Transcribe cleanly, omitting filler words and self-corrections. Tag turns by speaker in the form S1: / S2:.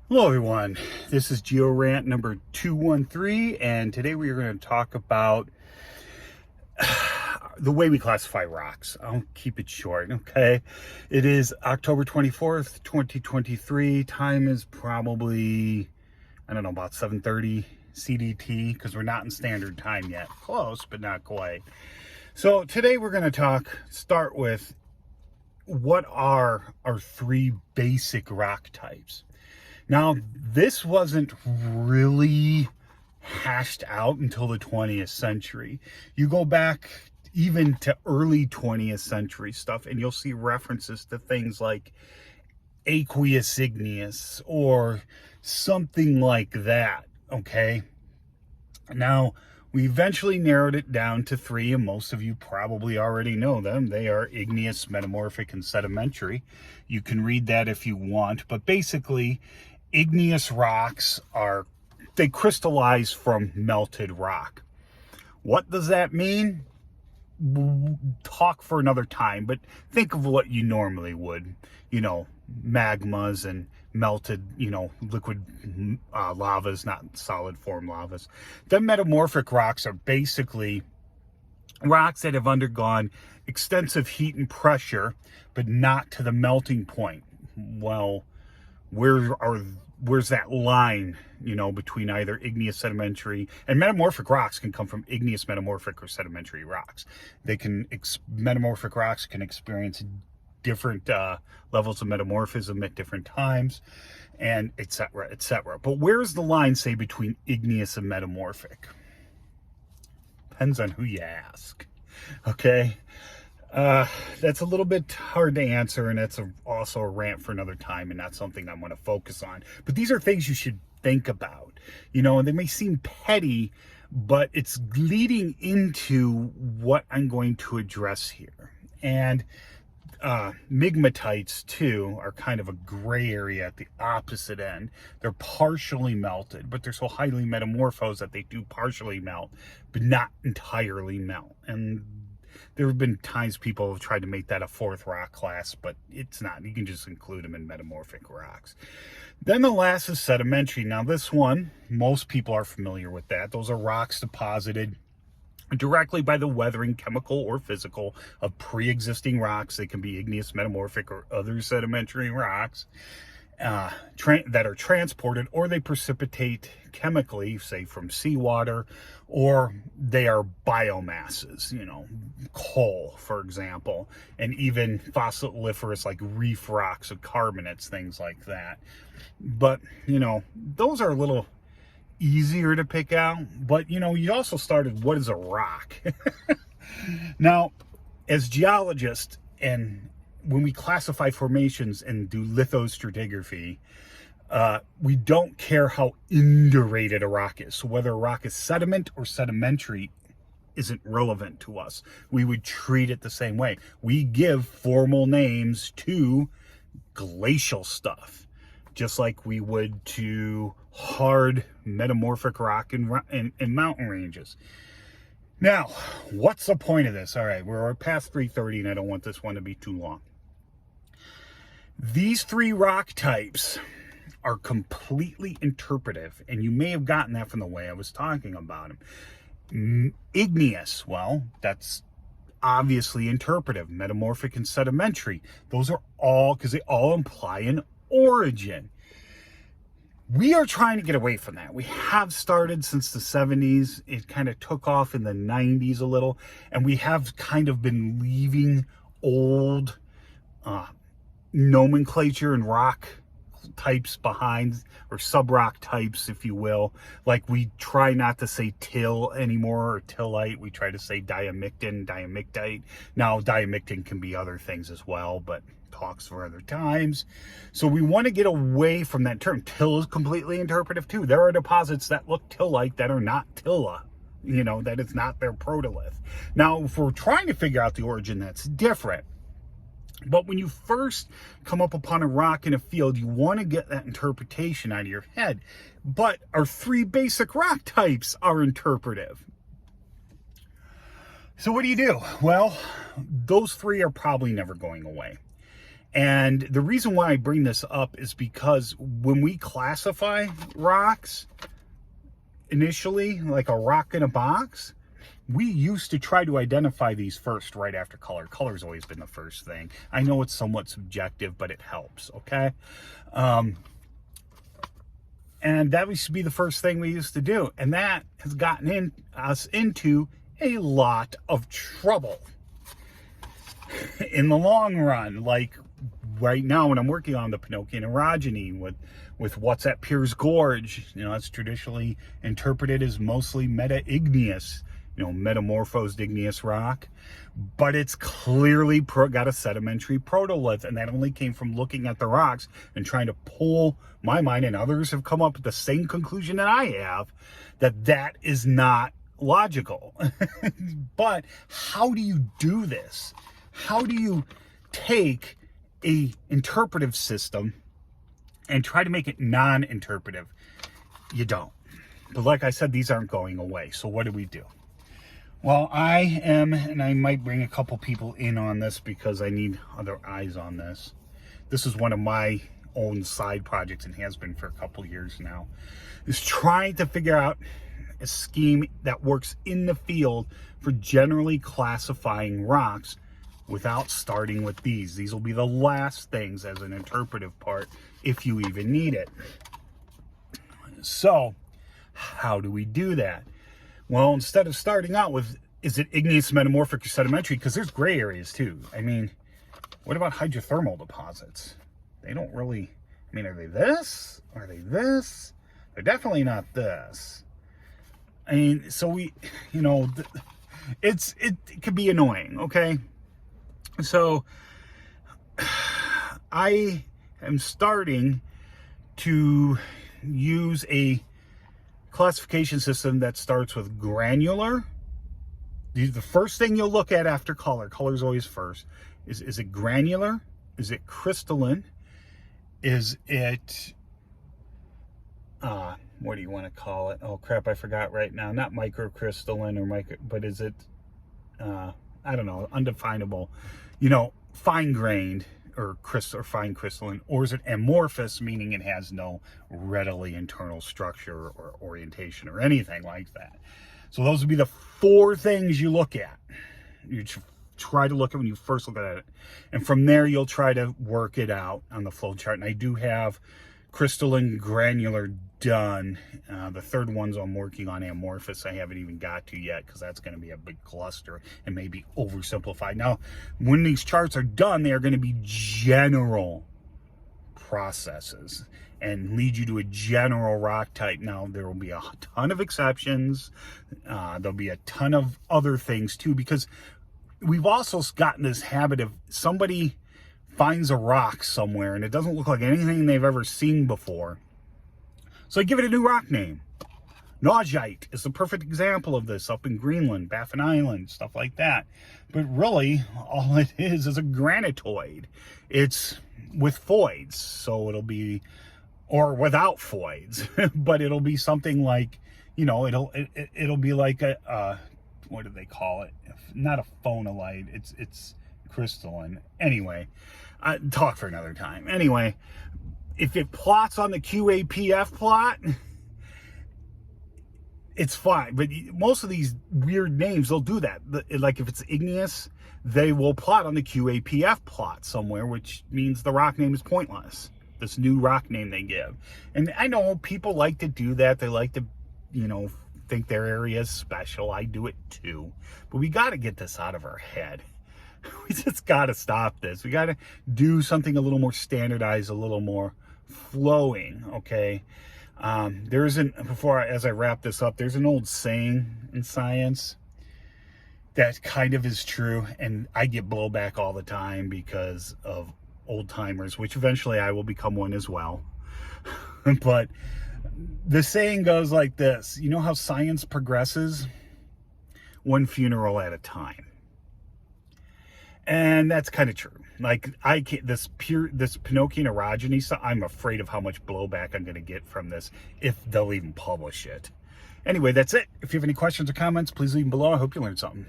S1: Hello everyone, this is Geo-Rant number 213, and today we are going to talk about the way we classify rocks. I'll keep it short, okay? It is October 24th, 2023. Time is probably, I don't know, about 7:30 CDT, because we're not in standard time yet. Close, but not quite. So today we're going to start with what are our three basic rock types. Now, this wasn't really hashed out until the 20th century. You go back even to early 20th century stuff, and you'll see references to things like aqueous igneous or something like that, okay? Now, we eventually narrowed it down to three, and most of you probably already know them. They are igneous, metamorphic, and sedimentary. You can read that if you want, but basically, igneous rocks they crystallize from melted rock. What does that mean? Talk for another time, but think of what you normally would. Magmas and melted, liquid lavas, not solid form lavas. The metamorphic rocks are basically rocks that have undergone extensive heat and pressure, but not to the melting point. Well, where's that line, between either igneous, sedimentary, and metamorphic rocks can come from igneous, metamorphic, or sedimentary rocks. Metamorphic rocks can experience different levels of metamorphism at different times, and et cetera, et cetera. But where's the line, say, between igneous and metamorphic? Depends on who you ask, okay? That's a little bit hard to answer, and that's also a rant for another time, and not something I want to focus on. But these are things you should think about, and they may seem petty, but it's leading into what I'm going to address here. And migmatites too are kind of a gray area at the opposite end. They're partially melted, but they're so highly metamorphosed that they do partially melt, but not entirely melt. And there have been times people have tried to make that a fourth rock class, but it's not. You can just include them in metamorphic rocks. Then the last is sedimentary. Now this one, most people are familiar with that. Those are rocks deposited directly by the weathering, chemical or physical, of pre-existing rocks. They can be igneous, metamorphic, or other sedimentary rocks that are transported, or they precipitate chemically, say from seawater, or they are biomasses, coal, for example, and even fossiliferous like reef rocks of carbonates, things like that. But, those are a little easier to pick out. But, you also started, what is a rock? Now, as geologists, and when we classify formations and do lithostratigraphy, we don't care how indurated a rock is. So whether a rock is sediment or sedimentary isn't relevant to us. We would treat it the same way. We give formal names to glacial stuff, just like we would to hard metamorphic rock in mountain ranges. Now, what's the point of this? All right, we're past 3:30, and I don't want this one to be too long. These three rock types are completely interpretive, and you may have gotten that from the way I was talking about them. Igneous, well, that's obviously interpretive. Metamorphic and sedimentary, those are all, because they all imply an origin. We are trying to get away from that. We have started since the 70s. It kind of took off in the 90s a little, and we have kind of been leaving old nomenclature and rock types behind, or sub-rock types, if you will. Like, we try not to say till anymore, or tillite. We try to say diamictin, diamictite. Now, diamictin can be other things as well, but talks for other times. So we want to get away from that term. Till is completely interpretive too. There are deposits that look till-like that are not tilla, that it's not their protolith. Now, if we're trying to figure out the origin, that's different. But when you first come up upon a rock in a field, you want to get that interpretation out of your head. But our three basic rock types are interpretive. So what do you do? Well, those three are probably never going away. And the reason why I bring this up is because when we classify rocks, initially, like a rock in a box, we used to try to identify these first right after color. Color's always been the first thing. I know it's somewhat subjective, but it helps, okay? And that used to be the first thing we used to do. And that has gotten us into a lot of trouble in the long run. Like right now when I'm working on the Pinocchian orogeny with what's at Piers Gorge, you know, that's traditionally interpreted as mostly meta-igneous, you know, metamorphosed igneous rock, but it's clearly got a sedimentary protolith, and that only came from looking at the rocks and trying to pull my mind, and others have come up with the same conclusion that I have, that is not logical. But how do you do this? How do you take a interpretive system and try to make it non-interpretive? You don't. But like I said, these aren't going away. So what do we do? Well, I am, and I might bring a couple people in on this because I need other eyes on this. This is one of my own side projects and has been for a couple years now, is trying to figure out a scheme that works in the field for generally classifying rocks without starting with these. These will be the last things as an interpretive part, if you even need it. So, how do we do that? Well, instead of starting out with, is it igneous, metamorphic, or sedimentary? Because there's gray areas too. I mean, what about hydrothermal deposits? They don't really, I mean, are they this? Are they this? They're definitely not this. I mean, so we, you know, it could be annoying, okay? So, I am starting to use a classification system that starts with granular. The first thing you'll look at after color is always first. Is it granular? Is it crystalline? Is it, what do you want to call it? Oh crap, I forgot right now. Not microcrystalline or micro, but is it, I don't know, undefinable, you know, fine-grained, or fine crystalline, or is it amorphous, meaning it has no readily internal structure or orientation or anything like that? So those would be the 4 things you look at. You try to look at when you first look at it, and from there you'll try to work it out on the flow chart. And I do have crystalline, granular done. The third ones I'm working on, amorphous, I haven't even got to yet because that's going to be a big cluster and maybe oversimplified. Now, when these charts are done, they are going to be general processes and lead you to a general rock type. Now, there will be a ton of exceptions. There'll be a ton of other things too, because we've also gotten this habit of somebody finds a rock somewhere and it doesn't look like anything they've ever seen before, so I give it a new rock name. Naugite is the perfect example of this up in Greenland, Baffin Island, stuff like that. But really, all it is a granitoid. It's with foids, so it'll be, or without foids, but it'll be something like, you know, it'll be like a, what do they call it? Not a phonolite, it's crystalline. Anyway, talk for another time. Anyway, if it plots on the QAPF plot, it's fine. But most of these weird names, they'll do that. Like if it's igneous, they will plot on the QAPF plot somewhere, which means the rock name is pointless. This new rock name they give. And I know people like to do that. They like to, you know, think their area is special. I do it too. But we got to get this out of our head. We just got to stop this. We got to do something a little more standardized, a little more flowing, okay? There isn't, as I wrap this up, there's an old saying in science that kind of is true, and I get blowback all the time because of old timers, which eventually I will become one as well. But the saying goes like this: you know how science progresses? One funeral at a time. And that's kind of true. Like, I can't, this Pinocchian orogeny stuff, I'm afraid of how much blowback I'm going to get from this, if they'll even publish it. Anyway, that's it. If you have any questions or comments, please leave them below. I hope you learned something.